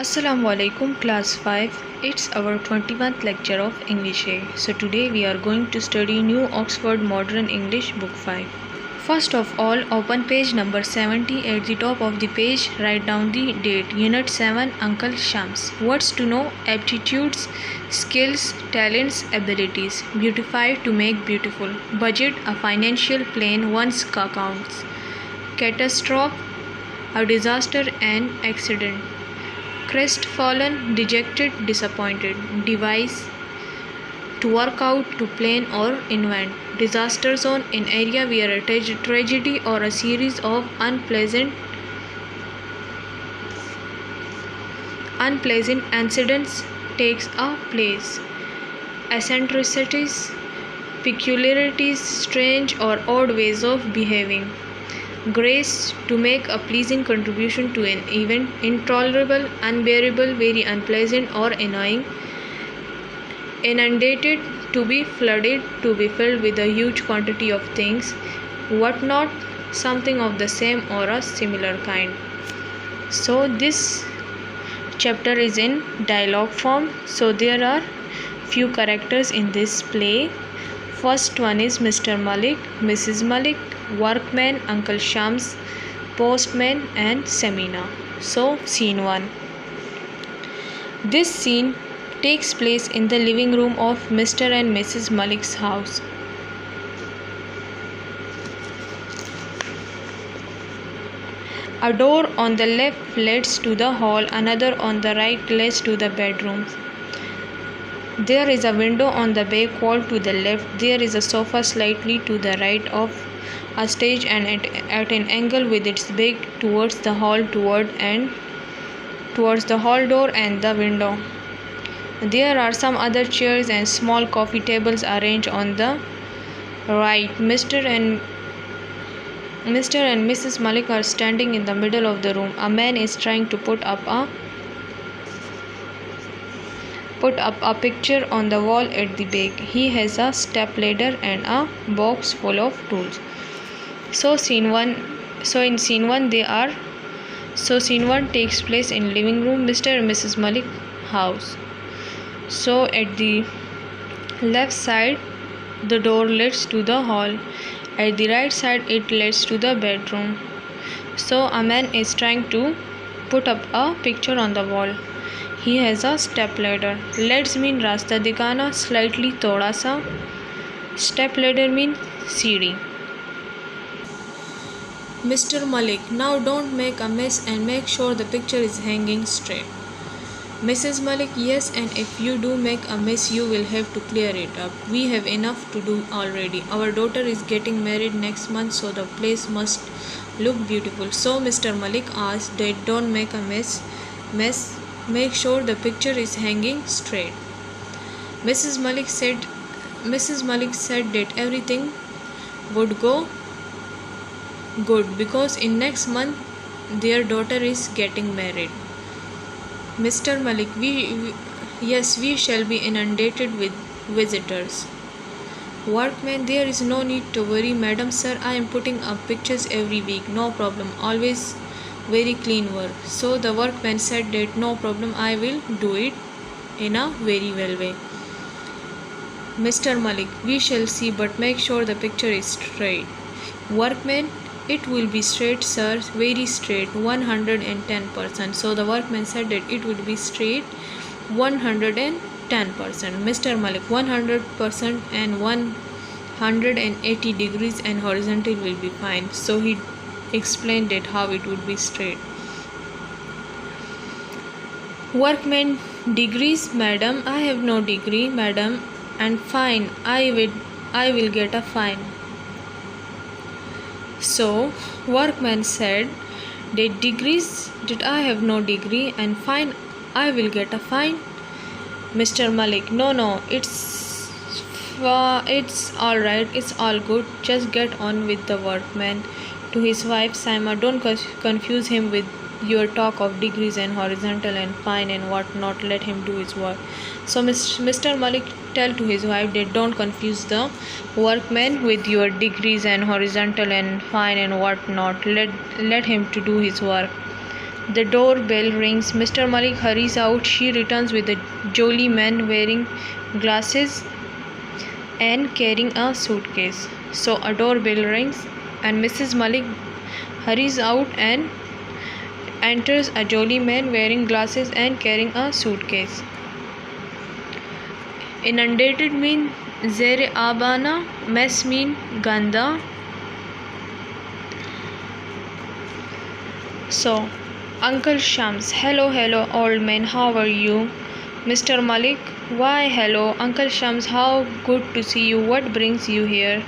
Assalamu alaikum class 5. It's our 21st lecture of English A. So today we are going to study New Oxford Modern English book 5. First of all, open page number 70. At the top of the page, write down the date. Unit 7, Uncle Shams. Words to know: aptitudes, skills, talents, abilities. Beautify, to make beautiful. Budget, a financial plan, one's accounts. Catastrophe, a disaster, an accident. Crestfallen, dejected, disappointed. Devise, to work out, to plan or invent. Disaster zone, an area where a tragedy or a series of unpleasant incidents takes a place. Eccentricities, peculiarities, strange or odd ways of behaving. Grace, to make a pleasing contribution to an event. Intolerable, unbearable, very unpleasant or annoying. Inundated, to be flooded, to be filled with a huge quantity of things. Whatnot, something of the same or a similar kind. So this chapter is in dialogue form. So there are few characters in this play. First one is Mr. Malik, Mrs. Malik, workman, Uncle Shams, postman, and Semina. So scene 1. This scene takes place in the living room of Mr. and Mrs. Malik's house. A door on the left leads to the hall, another on the right leads to the bedroom. There is a window on the back wall to the left. There is a sofa slightly to the right of a stage and at an angle with its back towards the hall towards the hall door and the window. There are some other chairs and small coffee tables arranged on the right. Mr. and Mrs. Malik are standing in the middle of the room. A man is trying to put up a picture on the wall at the back. He has a stepladder and a box full of tools. So scene 1 takes place in living room, Mr. and Mrs. Malik house. So at the left side the door leads to the hall. At the right side it leads to the bedroom. So a man is trying to put up a picture on the wall. He has a stepladder. Leads mean रास्ता दिखाना, slightly थोड़ा सा. Stepladder mean सीढ़ी. Mr. Malik, now don't make a mess and make sure the picture is hanging straight. Mrs. Malik, yes, and if you do make a mess you will have to clear it up. We have enough to do already. Our daughter is getting married next month, so the place must look beautiful. So Mr. Malik asked that don't make a mess. Make sure the picture is hanging straight. Mrs. Malik said that everything would go good because in next month their daughter is getting married. Mr. Malik, we shall be inundated with visitors. Workman, there is no need to worry, madam. Sir, I am putting up pictures every week. No problem. Always very clean work. So the workman said that no problem, I will do it in a very well way. Mr. Malik, we shall see, but make sure the picture is straight. Workman, it will be straight, sir, very straight, 110%. So the workman said that it would be straight 110%. Mr. Malik, 100% and 180 degrees and horizontal will be fine. So he explained that how it would be straight. Workman, degrees, madam, I have no degree, madam, and fine, I will get a fine. So workman said that I have no degree and fine, I will get a fine. Mr. Malik, no, it's all right, it's all good, just get on with the workman. To his wife, Saima, don't confuse him with your talk of degrees and horizontal and fine and what not. Let him do his work. So Mr. Malik tell to his wife that don't confuse the workman with your degrees and horizontal and fine and what not. Let him to do his work. The doorbell rings. Mr. Malik hurries out. She returns with a jolly man wearing glasses and carrying a suitcase. So a doorbell rings and Mrs. Malik hurries out and enters a jolly man wearing glasses and carrying a suitcase. Inundated mean zere abana, mess mean ganda. So Uncle Shams, hello, hello, old man, how are you? Mr. Malik, why, hello, Uncle Shams, how good to see you, what brings you here?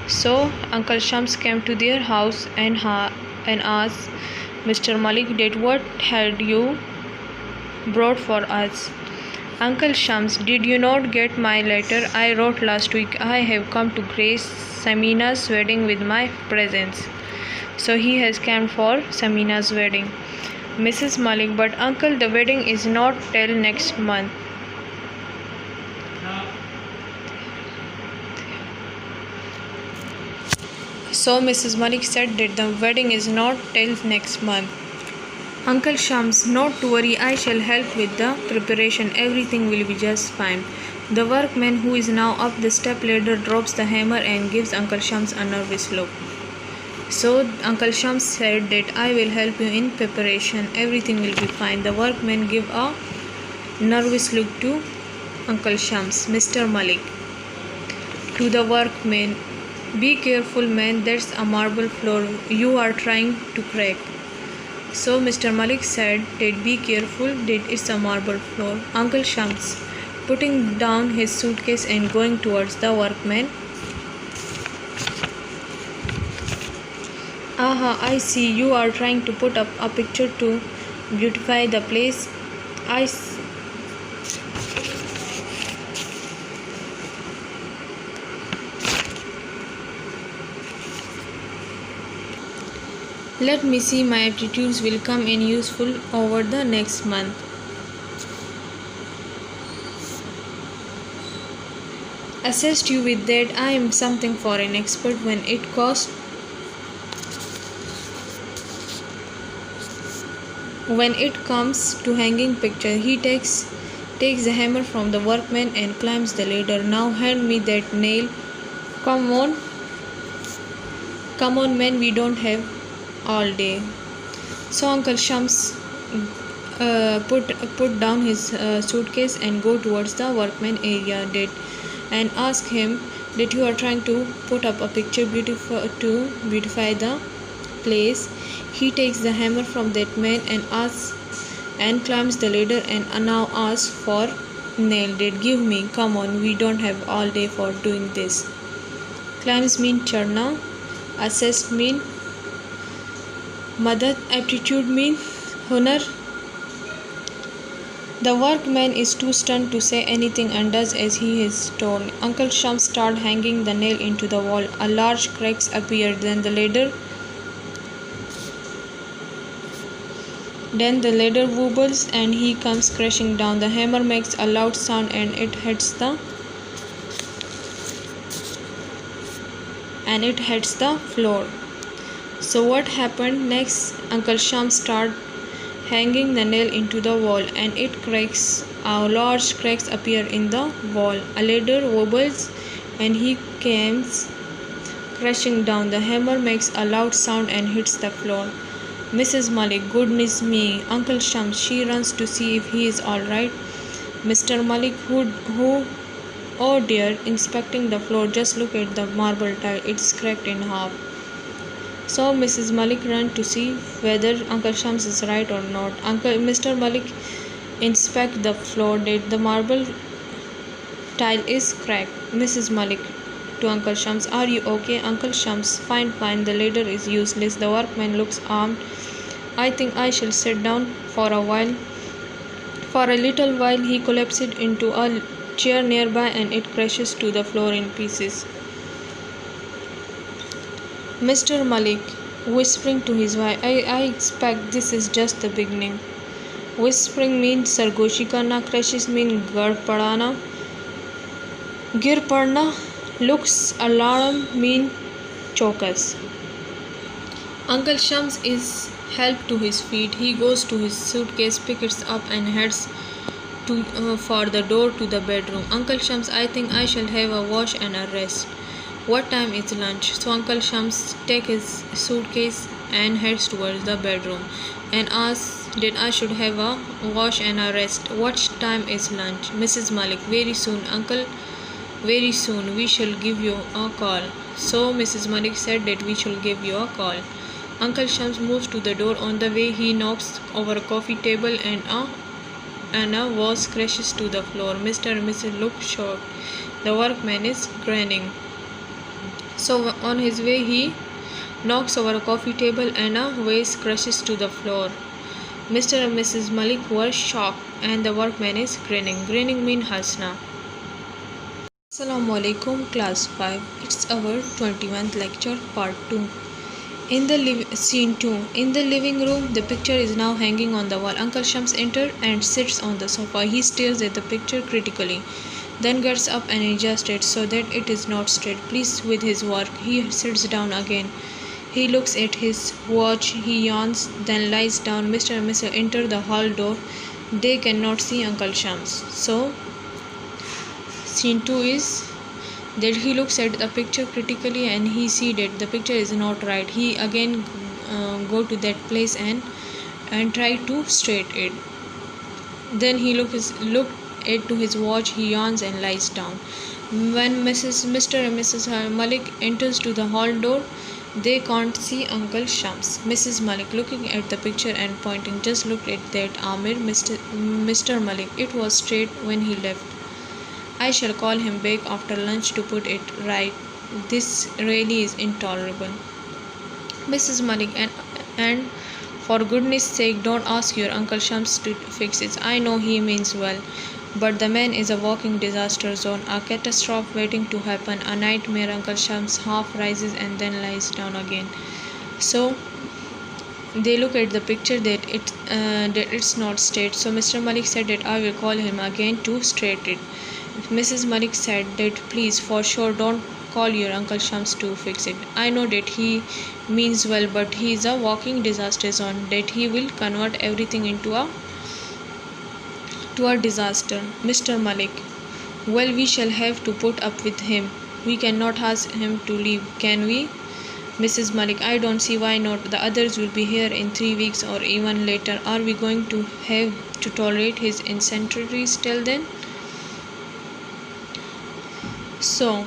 So Uncle Shams came to their house and asked Mr. Malik, that what had you brought for us? Uncle Shams, did you not get my letter I wrote last week? I have come to grace Samina's wedding with my presence. So he has come for Samina's wedding. Mrs. Malik, but uncle, the wedding is not till next month. So Mrs. Malik said that the wedding is not till next month. Uncle Shams, not to worry, I shall help with the preparation. Everything will be just fine. The workman who is now up the step ladder drops the hammer and gives Uncle Shams a nervous look. So Uncle Shams said that I will help you in preparation. Everything will be fine. The workman gave a nervous look to Uncle Shams. Mr. Malik, to the workman, be careful man, that's a marble floor you are trying to crack. So Mr. Malik said that be careful, that it's a marble floor. Uncle Shams, putting down his suitcase and going towards the workman. Aha, I see, you are trying to put up a picture to beautify the place. Let me see, my aptitudes will come in useful over the next month. Assist you with that, I am something for an expert when it comes to hanging picture. He takes the hammer from the workman and climbs the ladder. Now hand me that nail. Come on man, we don't have all day. So Uncle Shams put down his suitcase and go towards the workman area and ask him that you are trying to put up a picture to beautify the place. He takes the hammer from that man and climbs the ladder and now asks for nail. That give me, come on, we don't have all day for doing this. Climbs mean charna, assist mean madad, aptitude mean hunar. The workman is too stunned to say anything and does as he is told. Uncle Shams started hanging the nail into the wall. A large cracks appeared. Then the ladder wobbles and he comes crashing down. The hammer makes a loud sound and it hits the floor. So what happened next? Uncle Shams started hanging the nail into the wall and it cracks. Large cracks appear in the wall. A ladder wobbles and he comes crashing down. The hammer makes a loud sound and hits the floor. Mrs. Malik, goodness me, Uncle Shams, she runs to see if he is alright. Mr. Malik, who, oh dear, inspecting the floor, just look at the marble tile, it's cracked in half. So Mrs. Malik ran to see whether Uncle Shams is right or not. Mr. Malik inspect the floor, that the marble tile is cracked. Mrs. Malik to Uncle Shams, are you okay? Uncle Shams, fine, the ladder is useless. The workman looks armed. I think I shall sit down for a while. For a little while he collapsed into a chair nearby and it crashes to the floor in pieces. Mr. Malik, whispering to his wife, I expect this is just the beginning. Whispering means sargoshi karna, crashes mean gir padana. Looks alarm mean chocus. Uncle Shams is help to his feet. He goes to his suitcase, picks it up, and heads for the door to the bedroom. Uncle Shams, I think I shall have a wash and a rest. What time is lunch? So Uncle Shams takes his suitcase and heads towards the bedroom and asks that I should have a wash and a rest. What time is lunch? Mrs. Malik, very soon, Uncle. Very soon we shall give you a call. So Mrs. Malik said that we shall give you a call. Uncle Shams moves to the door. On the way he knocks over a coffee table and a vase crashes to the floor. Mr. and Mrs. look shocked. The workman is grinning. So on his way he knocks over a coffee table and a vase crashes to the floor. Mr. and Mrs. Malik were shocked and the workman is grinning. Grinning means Hasna. Assalamu alaikum class 5. It's our 21th lecture part 2. Scene 2. In the living room, the picture is now hanging on the wall. Uncle Shams enters and sits on the sofa. He stares at the picture critically, then gets up and adjusts it so that it is not straight. Pleased with his work, he sits down again. He looks at his watch. He yawns, then lies down. Mr. and Mrs. enter the hall door. They cannot see Uncle Shams. So, scene 2 is that he looks at the picture critically and he sees that the picture is not right. He again go to that place and try to straight it. Then he look at to his watch. He yawns and lies down. When Mr. and Mrs. Malik enters to the hall door, they can't see Uncle Shams. Mrs. Malik, looking at the picture and pointing, just look at that, Amir. Mr. Malik, it was straight when he left. I shall call him back after lunch to put it right. This really is intolerable. Mrs. Malik, and for goodness sake, don't ask your Uncle Shams to fix it. I know he means well, but the man is a walking disaster zone, a catastrophe waiting to happen, a nightmare. Uncle Shams half rises and then lies down again. So they look at the picture that it's not straight. So Mr. Malik said that I will call him again to straight it. Mrs. Malik said that please, for sure, don't call your Uncle Shams to fix it. I know that he means well, but he is a walking disaster zone, that he will convert everything into a disaster. Mr. Malik, well, we shall have to put up with him. We cannot ask him to leave, can we? Mrs. Malik, I don't see why not. The others will be here in 3 weeks or even later. Are we going to have to tolerate his eccentricities till then? So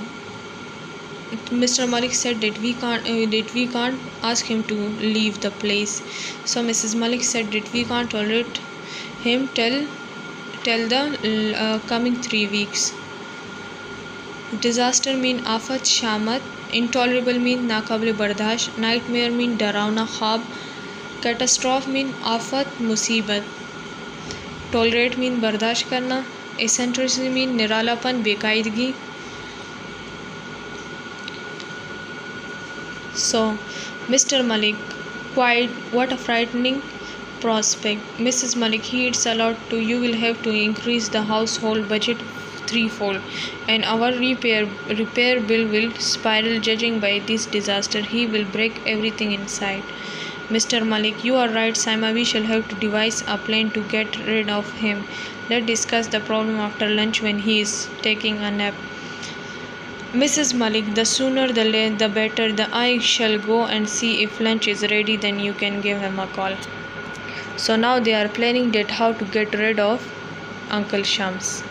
Mr. Malik said that we can't ask him to leave the place. So Mrs. Malik said that we can't tolerate him till the coming 3 weeks. Disaster mean afat shamat, intolerable mean नाकाबिल बर्दाश्त, nightmare mean डरावना ख्वाब, catastrophe mean आफत मुसीबत, tolerate mean बर्दाश्त करना, eccentricity mean निरालापन बेकायदगी. So Mr. Malik, quite what a frightening prospect. Mrs. Malik, it's a lot too. You will have to increase the household budget threefold, and our repair bill will spiral. Judging by this disaster, he will break everything inside. Mr. Malik, you are right, Saima. We shall have to devise a plan to get rid of him. Let's discuss the problem after lunch when he is taking a nap. Mrs. Malik, the sooner the better. I shall go and see if lunch is ready, then you can give him a call. So now they are planning that how to get rid of Uncle Shams.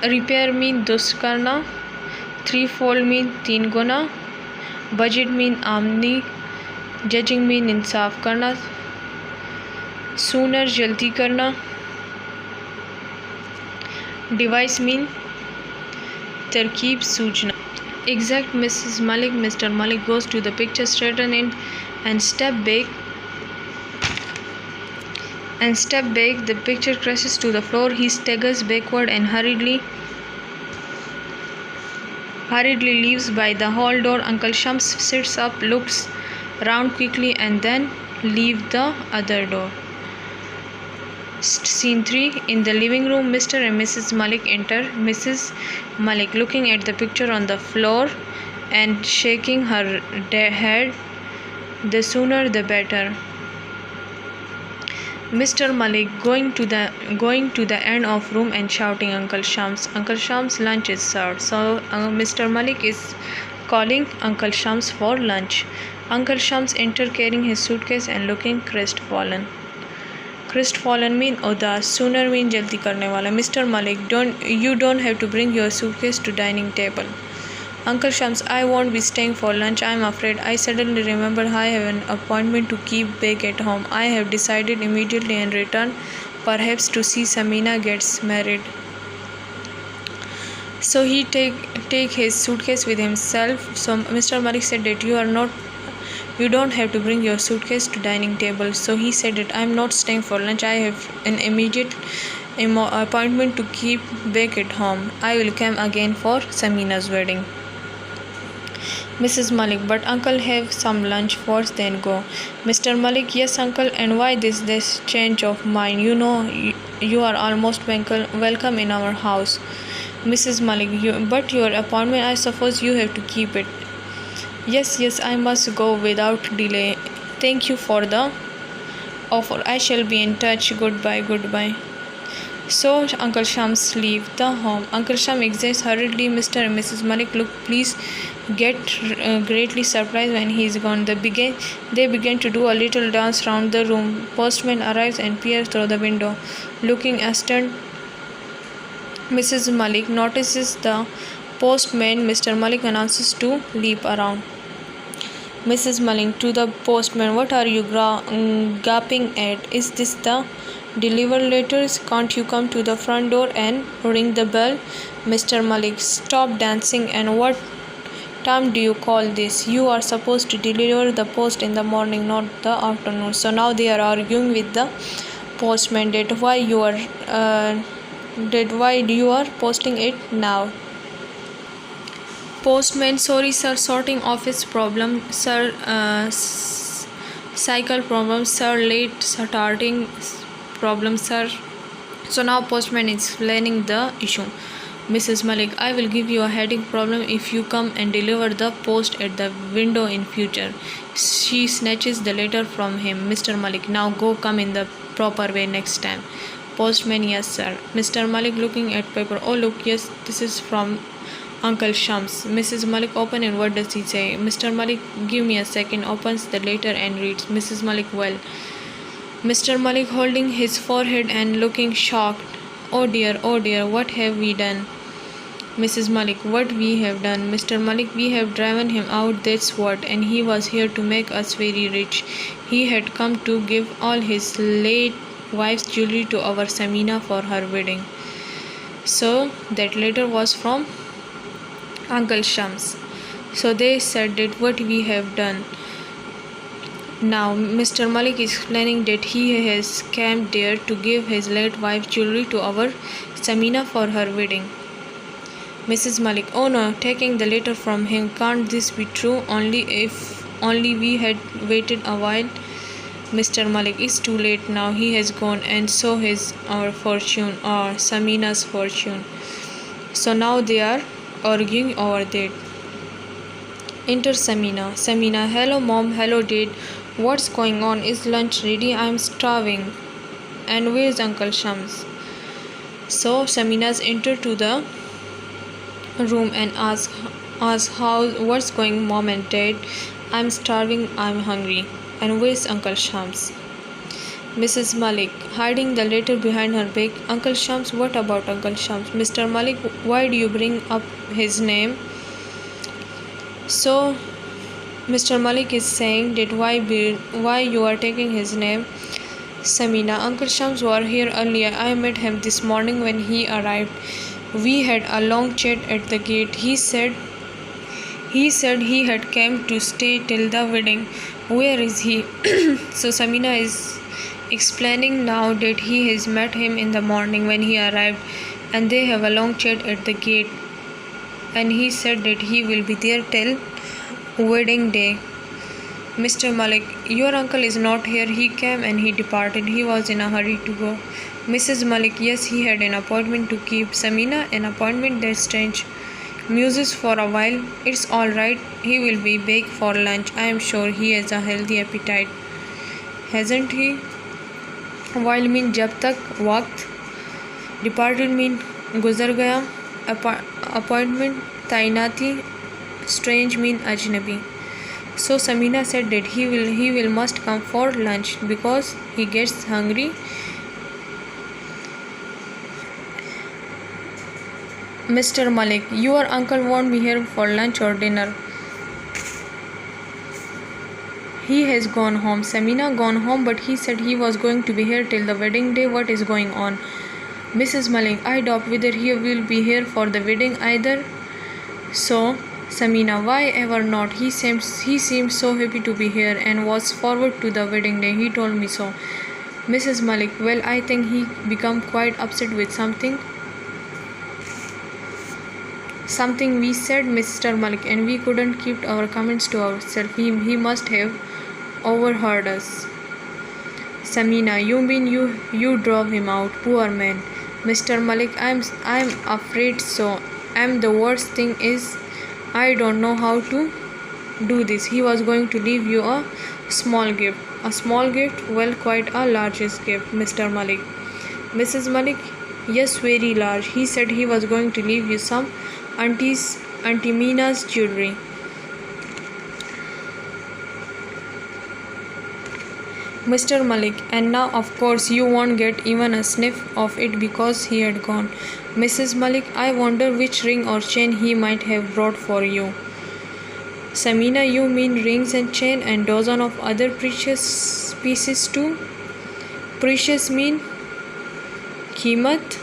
Repair mean dus karna, threefold mean teen guna, budget mean amni, judging mean इंसाफ करना, sooner जल्दी करना, device mean तरकीब सूचना. Exact Mrs. Malik. Mr. Malik goes to the picture, straighten it and step back. The picture crashes to the floor. He staggers backward and hurriedly leaves by the hall door. Uncle Shams sits up, looks round quickly and then leaves the other door. Scene 3. In the living room, Mr. and Mrs. Malik enter. Mrs. Malik, looking at the picture on the floor and shaking her head, The sooner the better. Mr. Malik going to the end of room and shouting, Uncle Shams, lunch is served. So Mr. Malik is calling Uncle Shams for lunch. Uncle Shams enter carrying his suitcase and looking crestfallen. Crestfallen mean udas, sooner mean jaldi karne wala. Mr. Malik, you don't have to bring your suitcase to dining table. Uncle Shams, I won't be staying for lunch, I'm afraid. I suddenly remember I have an appointment to keep back at home. I have decided immediately and return, perhaps to see Samina gets married. So he take his suitcase with himself. So Mr. Malik said that you don't have to bring your suitcase to dining table. So he said that I'm not staying for lunch. I have an immediate appointment to keep back at home. I will come again for Samina's wedding. Mrs. Malik, but uncle have some lunch first, then go. Mr. Malik, yes uncle, and why this change of mind? You know you are almost welcome in our house. Mrs. Malik, but your appointment, I suppose you have to keep it. Yes, I must go without delay. Thank you for the offer. I shall be in touch. Goodbye. So Uncle Shams leave the home. Uncle Shams exits hurriedly. Mr. and Mrs. Malik look pleased, get greatly surprised when he is gone. They begin to do a little dance round the room. Postman arrives and peers through the window, looking astounded. Mrs. Malik notices the postman. Mr. Malik announces to leap around. Mrs. Malik to the postman, what are you gaping at? Is this the deliver letters? Can't you come to the front door and ring the bell? Mr. Malik, stop dancing, and what time do you call this? You are supposed to deliver the post in the morning, not the afternoon. So now they are arguing with the postman that why you are posting it now. Postman, sorry sir, sorting office problem, sir, cycle problem, sir, late starting problem, sir. So now postman is explaining the issue. Mrs. Malik, I will give you a headache problem if you come and deliver the post at the window in future. She snatches the letter from him. Mr. Malik, now go, come in the proper way next time. Postman, yes sir. Mr. Malik looking at paper, oh look, yes, this is from Uncle Shams. Mrs. Malik, open and what does he say? Mr. Malik, give me a second, opens the letter and reads. Mrs. Malik, well. Mr. Malik holding his forehead and looking shocked. Oh dear, what have we done? Mrs. Malik, what we have done? Mr. Malik, we have driven him out, that's what, and he was here to make us very rich. He had come to give all his late wife's jewelry to our Samina for her wedding. So that letter was from Uncle Shams. So they said that what we have done. Now Mr. Malik is explaining that he has come there to give his late wife jewelry to our Samina for her wedding. Mrs. Malik, oh no, taking the letter from him, can't this be true? Only we had waited a while. Mr. Malik, it's too late now, he has gone, and so has our fortune, or Samina's fortune. So now they are arguing over that. Enter Samina. Samina, hello mom, hello dad. What's going on? Is lunch ready? I'm starving. And where's Uncle Shams? So Samina's entered to the room and ask what's going, mom and dad? I'm starving, I'm hungry. And where's Uncle Shams? Mrs. Malik, hiding the letter behind her back. Uncle Shams, what about Uncle Shams? Mr. Malik, why do you bring up his name? So Mr. Malik is saying that why you are taking his name. Samina, Uncle Shams was here earlier. I met him this morning when he arrived. We had a long chat at the gate. He said he had come to stay till the wedding. Where is he? So Samina is explaining now that he has met him in the morning when he arrived, and they have a long chat at the gate, and he said that he will be there till wedding day. Mr. Malik, your uncle is not here. He came and he departed. He was in a hurry to go. Mrs. Malik, yes, he had an appointment to keep. Samina, an appointment? That's strange. muses for a while. It's all right. He will be back for lunch. I am sure he has a healthy appetite. Hasn't he? While mean जब तक वक्त. Departed mean गुजर गया. Appointment तैनाती. Strange mean ajnabi. So Samina said that he will must come for lunch because he gets hungry. Mr. Malik, your uncle won't be here for lunch or dinner. He has gone home. Samina gone home, but he said he was going to be here till the wedding day. What is going on? Mrs. Malik, I doubt whether he will be here for the wedding either. So Samina, why ever not? He seemed so happy to be here and was forward to the wedding day. He told me so. Mrs. Malik, well, I think he become quite upset with something we said, Mr. Malik, and we couldn't keep our comments to ourselves. He must have overheard us. Samina, you mean you drove him out, poor man. Mr. Malik, I'm afraid so. The worst thing is I don't know how to do this. He was going to leave you a small gift. A small gift? Well, quite a largest gift, Mr. Malik. Mrs. Malik, yes, very large. He said he was going to leave you some Auntie Mina's jewelry. Mr. Malik, and now of course you won't get even a sniff of it because he had gone. Mrs. Malik, I wonder which ring or chain he might have brought for you. Samina, you mean rings and chain and dozen of other precious pieces too? Precious mean Qimat?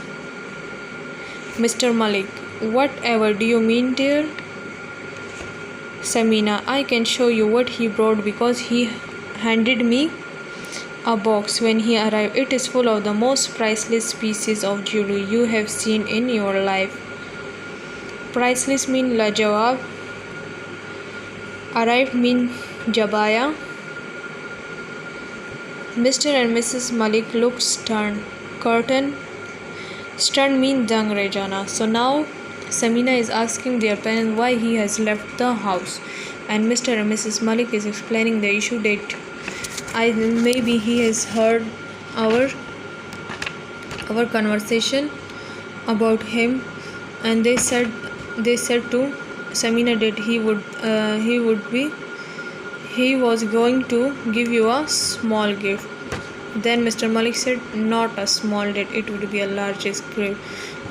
Mr. Malik, whatever do you mean, dear? Samina, I can show you what he brought because he handed me a box when he arrived. It is full of the most priceless pieces of jewelry you have seen in your life. Priceless mean lajawab. Arrived mean jabaya. Mr. and Mrs. Malik looked stern. Curtain. Stern mean dang rejana. So now Samina is asking their parents why he has left the house, and Mr. and Mrs. Malik is explaining the issue that maybe he has heard our conversation about him, and they said to Samina that he was going to give you a small gift. Then Mr. Malik said not a small, that it would be a largest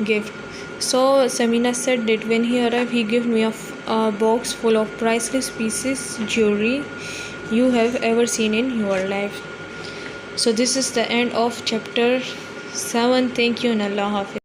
gift. So Samina said that when he arrived he gave me a box full of priceless pieces jewelry you have ever seen in your life. So this is the end of chapter 7. Thank you and Allah Hafiz.